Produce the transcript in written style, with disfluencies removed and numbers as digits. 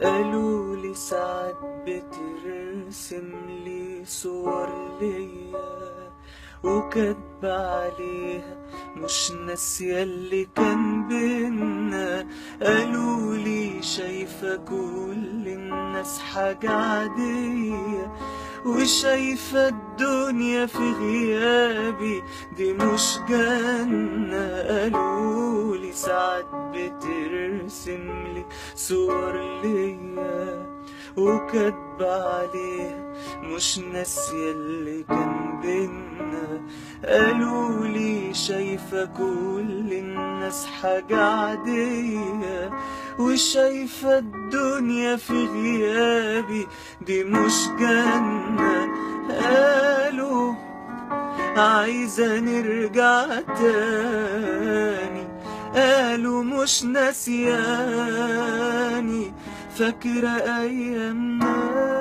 قالولي ساعات بترسم لي صور ليا وكاتبة عليها مش ناسية اللي كان بينا. قالولي شايفة كل الناس حاجة عادية وشايفة الدنيا في غيابي دي مش جنة. قالولي ساعات بترسم لي صور ليا وكاتبة عليها مش ناسية اللي كان بينا. قالولي شايفة كل الناس حاجة عادية وشايفة الدنيا في غيابي دي مش جنة. قالوا عايزة نرجع تاني، قالوا مش ناسياني، فاكرة أيامنا